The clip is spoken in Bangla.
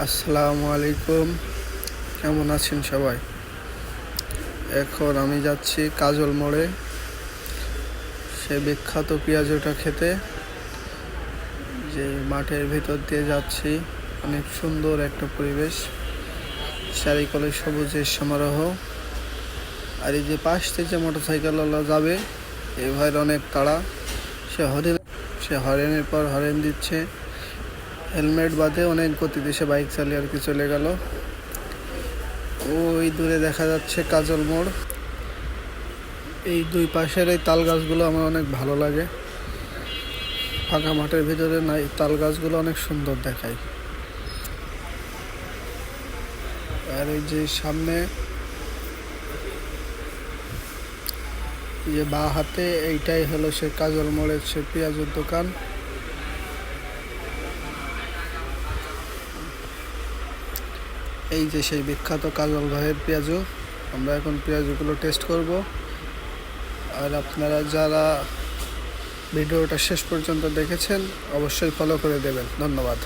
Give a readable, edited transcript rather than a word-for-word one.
আসসালামু আলাইকুম, কেমন আছেন সবাই? এখন আমি যাচ্ছি কাজল মোড়ে, সে বিখ্যাত পেঁয়াজুটা খেতে। যে মাঠের ভিতর দিয়ে যাচ্ছি, অনেক সুন্দর একটা পরিবেশ, চারিকলে সবুজের সমারোহ। আর এই যে পাশ থেকে যে মোটরসাইকেলওয়ালা যাবে, এই ভাইয়ের অনেক তাড়া। সে হরেনের পর হরেন দিচ্ছে, হেলমেট বাদে অনেক গতিতে সে বাইক চালিয়ে আর কি চলে গেল। ওই দূরে দেখা যাচ্ছে কাজল মোড়। এই দুই পাশের এই তাল গাছগুলো আমার অনেক ভালো লাগে। ফাঁকা মাঠের ভিতরে নাই, তাল গাছগুলো অনেক সুন্দর দেখায়। আর এই যে সামনে যে বাঁ হাতে, এইটাই হলো সে কাজল মোড়ের সে পেঁয়াজের দোকান। এই যে সেই বিখ্যাত কাজল ভাইয়ের পেঁয়াজু। আমরা এখন পেঁয়াজুগুলো টেস্ট করব। আর আপনারা যারা ভিডিওটা শেষ পর্যন্ত দেখেছেন, অবশ্যই ফলো করে দেবেন। ধন্যবাদ।